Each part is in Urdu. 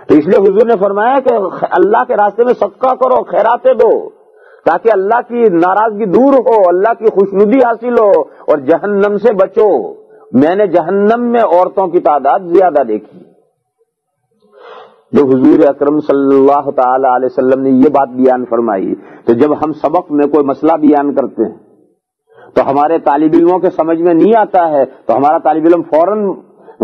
تو اس لیے حضور نے فرمایا کہ اللہ کے راستے میں صدقہ کرو، خیراتیں دو، تاکہ اللہ کی ناراضگی دور ہو، اللہ کی خوشنودی حاصل ہو اور جہنم سے بچو۔ میں نے جہنم میں عورتوں کی تعداد زیادہ دیکھی۔ جو حضور اکرم صلی اللہ تعالی علیہ وسلم نے یہ بات بیان فرمائی، تو جب ہم سبق میں کوئی مسئلہ بیان کرتے ہیں تو ہمارے طالب علموں کے سمجھ میں نہیں آتا ہے تو ہمارا طالب علم فوراً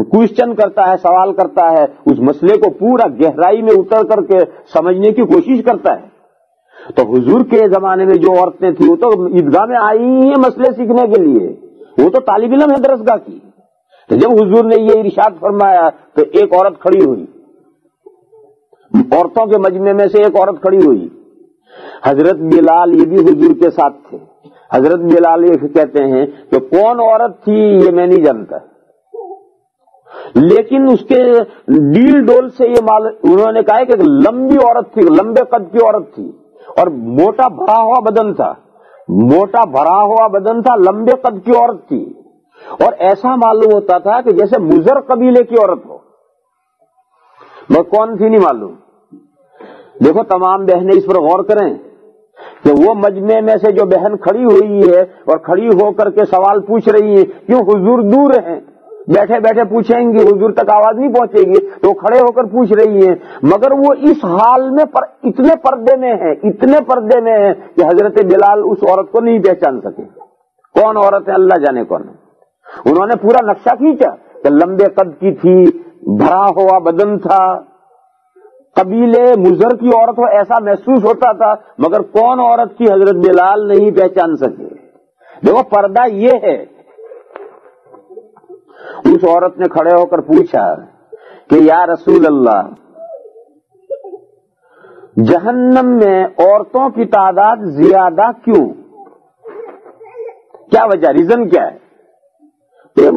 کوشچن کرتا ہے، سوال کرتا ہے، اس مسئلے کو پورا گہرائی میں اتر کر کے سمجھنے کی کوشش کرتا ہے۔ تو حضور کے زمانے میں جو عورتیں تھیں وہ تو عیدگاہ میں آئی ہیں مسئلے سیکھنے کے لیے، وہ تو طالب علم ہے درسگاہ کی۔ تو جب حضور نے یہ ارشاد فرمایا تو ایک عورت کھڑی ہوئی، عورتوں کے مجمع میں سے ایک عورت کھڑی ہوئی۔ حضرت بلال یہ بھی حضور کے ساتھ تھے۔ حضرت بلال یہ کہتے ہیں کہ کون عورت تھی یہ میں نہیں جانتا، لیکن اس کے ڈیل ڈول سے یہ انہوں نے کہا کہ ایک لمبی عورت تھی، لمبے قد کی عورت تھی اور موٹا بھرا ہوا بدن تھا، موٹا بھرا ہوا بدن تھا، لمبے قد کی عورت تھی، اور ایسا معلوم ہوتا تھا کہ جیسے مزر قبیلے کی عورت ہو۔ میں کون تھی نہیں معلوم۔ دیکھو تمام بہنیں اس پر غور کریں کہ وہ مجمع میں سے جو بہن کھڑی ہوئی ہے اور کھڑی ہو کر کے سوال پوچھ رہی ہے، کیوں حضور دور ہیں، بیٹھے بیٹھے پوچھیں گی، حضور تک آواز نہیں پہنچے گی، تو کھڑے ہو کر پوچھ رہی ہیں، مگر وہ اس حال میں اتنے پردے میں ہے، اتنے پردے میں ہے کہ حضرت بلال اس عورت کو نہیں پہچان سکے۔ کون عورت ہے اللہ جانے کون۔ انہوں نے پورا نقشہ کھینچا کہ لمبے قد کی تھی، بھرا ہوا بدن تھا، قبیلے مزر کی عورت ہو ایسا محسوس ہوتا تھا، مگر کون عورت کی حضرت بلال نہیں پہچان سکے۔ دیکھو پردہ یہ ہے۔ اس عورت نے کھڑے ہو کر پوچھا کہ یا رسول اللہ، جہنم میں عورتوں کی تعداد زیادہ کیوں؟ کیا وجہ، ریزن کیا ہے؟ کہ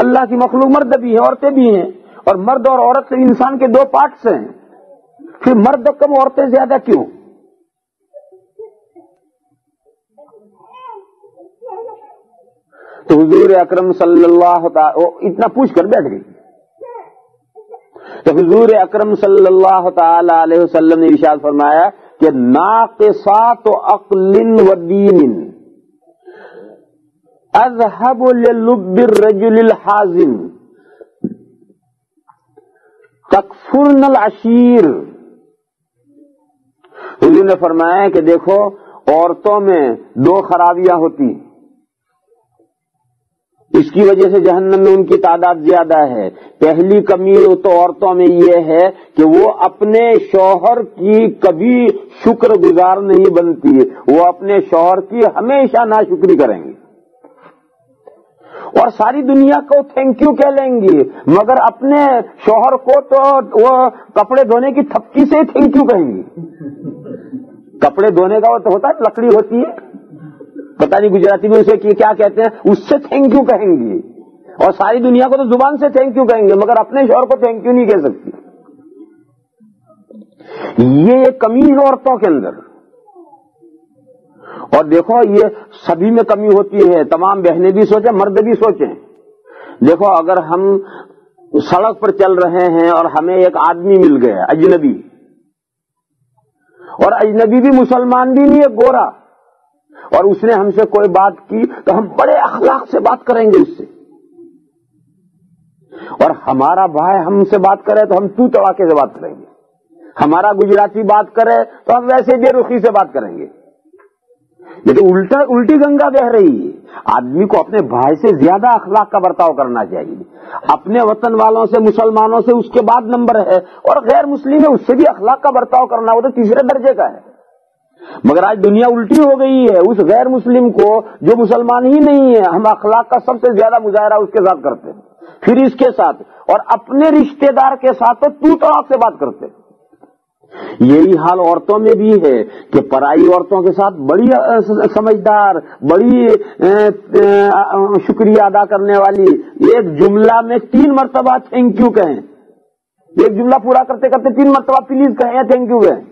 اللہ کی مخلوق مرد بھی ہیں عورتیں بھی ہیں، اور مرد اور عورت انسان کے دو پارٹس ہیں، پھر مرد کم عورتیں زیادہ کیوں؟ تو حضور اکرم صلی اللہ تعالی اتنا پوچھ کر بیٹھ گئی۔ تو حضور اکرم صلی اللہ تعالی علیہ وسلم نے ارشاد فرمایا کہ ناقصات عقل و دین اذهب للب الرجل الحازم تکفرن العشیر۔ حضور نے فرمایا کہ دیکھو عورتوں میں دو خرابیاں ہوتی، اس کی وجہ سے جہنم میں ان کی تعداد زیادہ ہے۔ پہلی کمی تو عورتوں میں یہ ہے کہ وہ اپنے شوہر کی کبھی شکر گزار نہیں بنتی، وہ اپنے شوہر کی ہمیشہ ناشکری کریں گی اور ساری دنیا کو تھینک یو کہہ لیں گی، مگر اپنے شوہر کو تو وہ کپڑے دھونے کی تھپکی سے تھینک یو کہیں گی۔ کپڑے دھونے کا وہ تو ہوتا ہے، لکڑی ہوتی ہے، پتہ نہیں گجراتی میں اسے کیا کہتے ہیں، اس سے تھینک یو کہیں گی، اور ساری دنیا کو تو زبان سے تھینک یو کہیں گے، مگر اپنے شوہر کو تھینک یو نہیں کہہ سکتی۔ یہ کمی ہے عورتوں کے اندر، اور دیکھو یہ سبھی میں کمی ہوتی ہے، تمام بہنیں بھی سوچیں، مرد بھی سوچیں۔ دیکھو اگر ہم سڑک پر چل رہے ہیں اور ہمیں ایک آدمی مل گیا اجنبی، اور اجنبی بھی مسلمان بھی نہیں ہے، گورا، اور اس نے ہم سے کوئی بات کی تو ہم بڑے اخلاق سے بات کریں گے اس سے، اور ہمارا بھائی ہم سے بات کرے تو ہم تو تڑاکے سے بات کریں گے، ہمارا گجراتی بات کرے تو ہم ویسے بے رخی سے بات کریں گے۔ یہ تو الٹی گنگا بہ رہی ہے۔ آدمی کو اپنے بھائی سے زیادہ اخلاق کا برتاؤ کرنا چاہیے، اپنے وطن والوں سے مسلمانوں سے اس کے بعد نمبر ہے، اور غیر مسلم ہے اس سے بھی اخلاق کا برتاؤ کرنا، وہ تو تیسرے درجے کا ہے۔ مگر آج دنیا الٹی ہو گئی ہے، اس غیر مسلم کو جو مسلمان ہی نہیں ہے ہم اخلاق کا سب سے زیادہ مظاہرہ اس کے ساتھ کرتے ہیں، پھر اس کے ساتھ، اور اپنے رشتہ دار کے ساتھ تو تڑاک سے بات کرتے ہیں۔ یہی حال عورتوں میں بھی ہے کہ پرائی عورتوں کے ساتھ بڑی سمجھدار، بڑی شکریہ ادا کرنے والی، ایک جملہ میں 3 مرتبہ تھینک یو کہیں، ایک جملہ پورا کرتے کرتے 3 مرتبہ پلیز کہیں یا تھینک یو کہیں،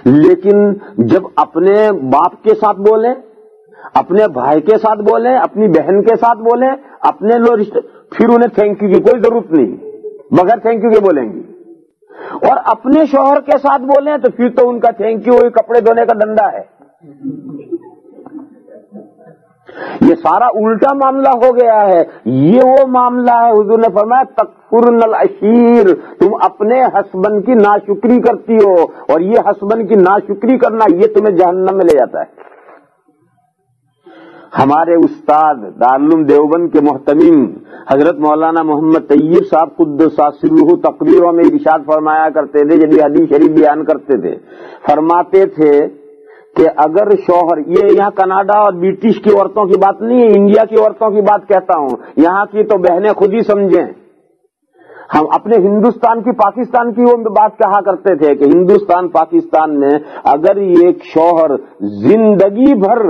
لیکن جب اپنے باپ کے ساتھ بولیں، اپنے بھائی کے ساتھ بولیں، اپنی بہن کے ساتھ بولیں، اپنے لوگ رشتے، پھر انہیں تھینک یو کی کوئی ضرورت نہیں، بغیر تھینک یو کے بولیں گی۔ اور اپنے شوہر کے ساتھ بولیں تو پھر تو ان کا تھینک یو کپڑے دھونے کا دندا ہے. یہ سارا الٹا معاملہ ہو گیا ہے. یہ وہ معاملہ ہے حضور نے فرمایا تکفرن العشیر، تم اپنے ہسبند کی ناشکری کرتی ہو، اور یہ ہسبند کی ناشکری کرنا یہ تمہیں جہنم میں لے جاتا ہے. ہمارے استاد دارالعلوم دیوبند کے محتمم حضرت مولانا محمد طیب صاحب قدس سرہ تقریروں میں ارشاد فرمایا کرتے تھے، جب حدیث شریف بیان کرتے تھے، فرماتے تھے کہ اگر شوہر، یہ یہاں کینیڈا اور برٹش کی عورتوں کی بات نہیں ہے، انڈیا کی عورتوں کی بات کہتا ہوں، یہاں کی تو بہنیں خود ہی سمجھیں. ہم اپنے ہندوستان کی پاکستان کی وہ بات کہا کرتے تھے کہ ہندوستان پاکستان میں اگر ایک شوہر زندگی بھر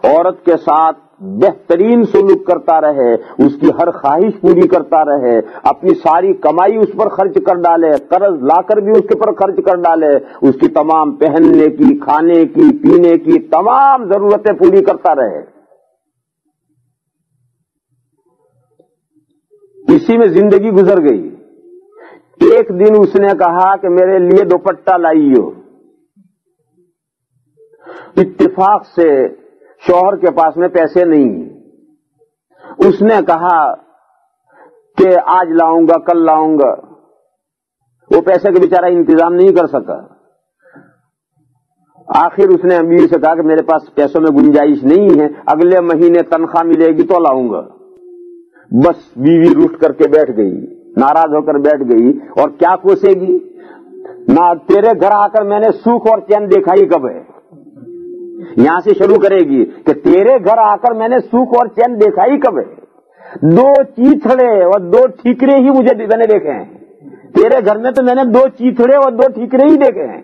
عورت کے ساتھ بہترین سلوک کرتا رہے، اس کی ہر خواہش پوری کرتا رہے، اپنی ساری کمائی اس پر خرچ کر ڈالے، قرض لا کر بھی اس کے پر خرچ کر ڈالے، اس کی تمام پہننے کی، کھانے کی، پینے کی تمام ضرورتیں پوری کرتا رہے، اسی میں زندگی گزر گئی. ایک دن اس نے کہا کہ میرے لیے دوپٹہ لائیو. اتفاق سے شوہر کے پاس میں پیسے نہیں، اس نے کہا کہ آج لاؤں گا، کل لاؤں گا. وہ پیسے کے بیچارہ انتظام نہیں کر سکا. آخر اس نے امیر سے کہا کہ میرے پاس پیسوں میں گنجائش نہیں ہے، اگلے مہینے تنخواہ ملے گی تو لاؤں گا. بس بیوی روٹ کر کے بیٹھ گئی، ناراض ہو کر بیٹھ گئی، اور کیا کوسے گی؟ نہ تیرے گھر آ کر میں نے سوکھ اور چین دیکھا ہی کب ہے. یہاں سے شروع کرے گی کہ تیرے گھر آ کر میں نے سوکھ اور چین دیکھا ہی کب ہے. 2 چیتھڑے اور 2 ٹھیکرے ہی میں نے دیکھے ہیں. تیرے گھر میں تو میں نے 2 چیتھڑے اور 2 ٹھیکرے ہی دیکھے ہیں.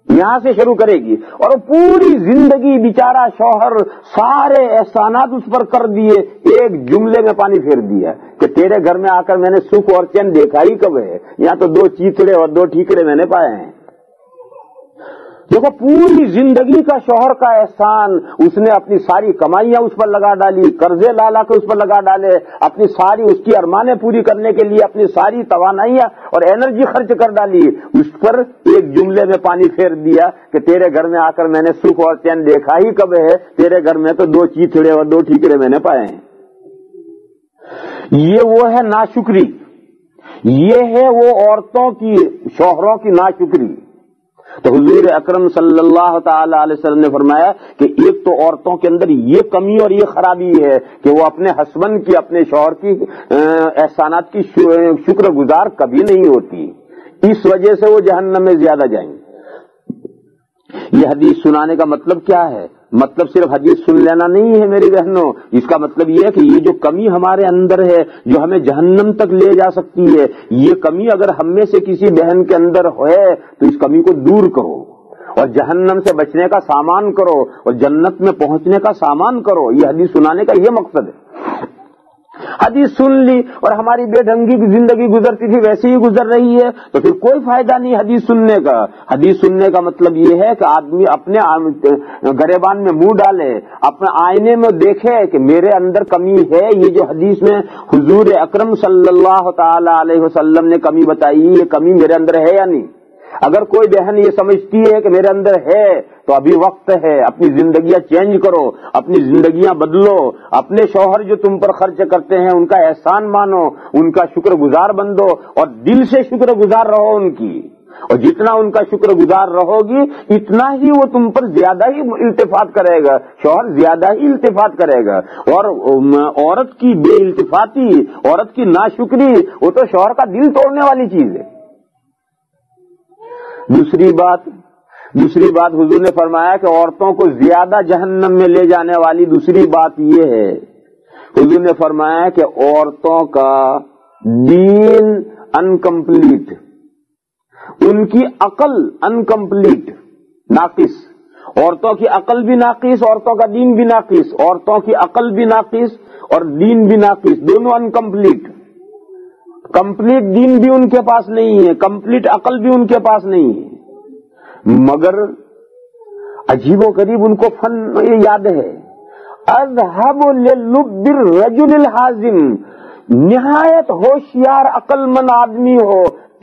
یہاں سے شروع کرے گی، اور پوری زندگی بیچارہ شوہر سارے احسانات اس پر کر دیے، ایک جملے میں پانی پھیر دیا کہ تیرے گھر میں آ کر میں نے سکھ اور چین دیکھا ہی کب ہے. یہاں تو 2 چیتڑے اور 2 ٹھیکرے میں نے پائے ہیں. دیکھو پوری زندگی کا شوہر کا احسان، اس نے اپنی ساری کمائیاں اس پر لگا ڈالی، قرضے لا کے اس پر لگا ڈالے، اپنی ساری اس کی ارمانیں پوری کرنے کے لیے اپنی ساری توانائیاں اور انرجی خرچ کر ڈالی، اس پر ایک جملے میں پانی پھیر دیا کہ تیرے گھر میں آ کر میں نے سکھ اور چین دیکھا ہی کب ہے. تیرے گھر میں تو 2 چیتڑے اور 2 ٹھیکرے میں نے پائے ہیں. یہ وہ ہے ناشکری، یہ ہے وہ عورتوں کی، شوہروں کی ناشکری. تو حضور اکرم صلی اللہ تعالی علیہ وسلم نے فرمایا کہ ایک تو عورتوں کے اندر یہ کمی اور یہ خرابی ہے کہ وہ اپنے ہسبینڈ کی، اپنے شوہر کی احسانات کی شکر گزار کبھی نہیں ہوتی، اس وجہ سے وہ جہنم میں زیادہ جائیں. یہ حدیث سنانے کا مطلب کیا ہے؟ مطلب صرف حدیث سن لینا نہیں ہے میری بہنوں، اس کا مطلب یہ ہے کہ یہ جو کمی ہمارے اندر ہے جو ہمیں جہنم تک لے جا سکتی ہے، یہ کمی اگر ہم میں سے کسی بہن کے اندر ہے تو اس کمی کو دور کرو اور جہنم سے بچنے کا سامان کرو اور جنت میں پہنچنے کا سامان کرو. یہ حدیث سنانے کا یہ مقصد ہے. حدیث سن لی اور ہماری بے ڈھنگی کی زندگی گزرتی تھی ویسے ہی گزر رہی ہے تو پھر کوئی فائدہ نہیں حدیث سننے کا. حدیث سننے کا مطلب یہ ہے کہ آدمی اپنے گریبان میں منہ ڈالے، اپنے آئینے میں دیکھے کہ میرے اندر کمی ہے. یہ جو حدیث میں حضور اکرم صلی اللہ تعالی علیہ وسلم نے کمی بتائی، یہ کمی میرے اندر ہے یا نہیں؟ اگر کوئی بہن یہ سمجھتی ہے کہ میرے اندر ہے تو ابھی وقت ہے، اپنی زندگیاں چینج کرو، اپنی زندگیاں بدلو. اپنے شوہر جو تم پر خرچ کرتے ہیں ان کا احسان مانو، ان کا شکر گزار بندو اور دل سے شکر گزار رہو ان کی. اور جتنا ان کا شکر گزار رہو گی اتنا ہی وہ تم پر زیادہ ہی التفات کرے گا، شوہر زیادہ ہی التفات کرے گا. اور عورت کی بے التفاتی، عورت کی ناشکری وہ تو شوہر کا دل توڑنے والی چیز ہے. دوسری بات حضور نے فرمایا کہ عورتوں کو زیادہ جہنم میں لے جانے والی دوسری بات یہ ہے، حضور نے فرمایا کہ عورتوں کا دین انکمپلیٹ، ان کی عقل انکمپلیٹ، ناقص. عورتوں کی عقل بھی ناقص، عورتوں کا دین بھی ناقص. عورتوں کی عقل بھی ناقص اور دین بھی ناقص، دونوں انکمپلیٹ. کمپلیٹ دین بھی ان کے پاس نہیں ہے، کمپلیٹ عقل بھی ان کے پاس نہیں ہے. مگر عجیب و غریب ان کو فن یہ یاد ہے، اذهب للب الرجل الحازم، نہایت ہوشیار عقل مند آدمی ہو،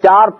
4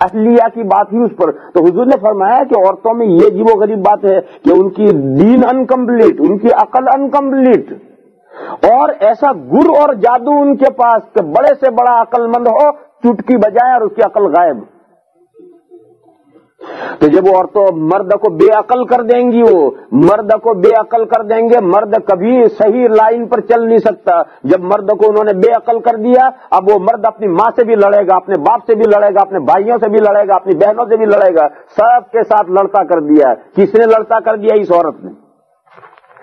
اہلیہ کی بات ہی اس پر. تو حضور نے فرمایا کہ عورتوں میں یہ عجیب و غریب بات ہے کہ ان کی دین انکمپلیٹ، ان کی عقل انکمپلیٹ، اور ایسا گر اور جادو ان کے پاس کہ بڑے سے بڑا عقل مند ہو، چٹکی بجائے اور اس کی عقل غائب. تو جب وہ عورتوں مرد کو بے عقل کر دیں گی، وہ مرد کو بے عقل کر دیں گے، مرد کبھی صحیح لائن پر چل نہیں سکتا. جب مرد کو انہوں نے بے عقل کر دیا، اب وہ مرد اپنی ماں سے بھی لڑے گا، اپنے باپ سے بھی لڑے گا، اپنے بھائیوں سے بھی لڑے گا، اپنی بہنوں سے بھی لڑے گا، سب کے ساتھ لڑتا کر دیا. کس نے لڑتا کر دیا؟ اس عورت نے.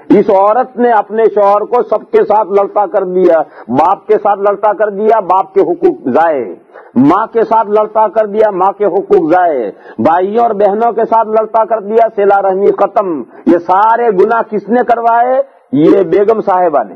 اس عورت نے اپنے شوہر کو سب کے ساتھ لڑتا کر دیا. باپ کے ساتھ لڑتا کر دیا، باپ کے حقوق ضائع. ماں کے ساتھ لڑتا کر دیا، ماں کے حقوق ضائع. بھائیوں اور بہنوں کے ساتھ لڑتا کر دیا، صلہ رحمی ختم. یہ سارے گناہ کس نے کروائے؟ یہ بیگم صاحبہ نے.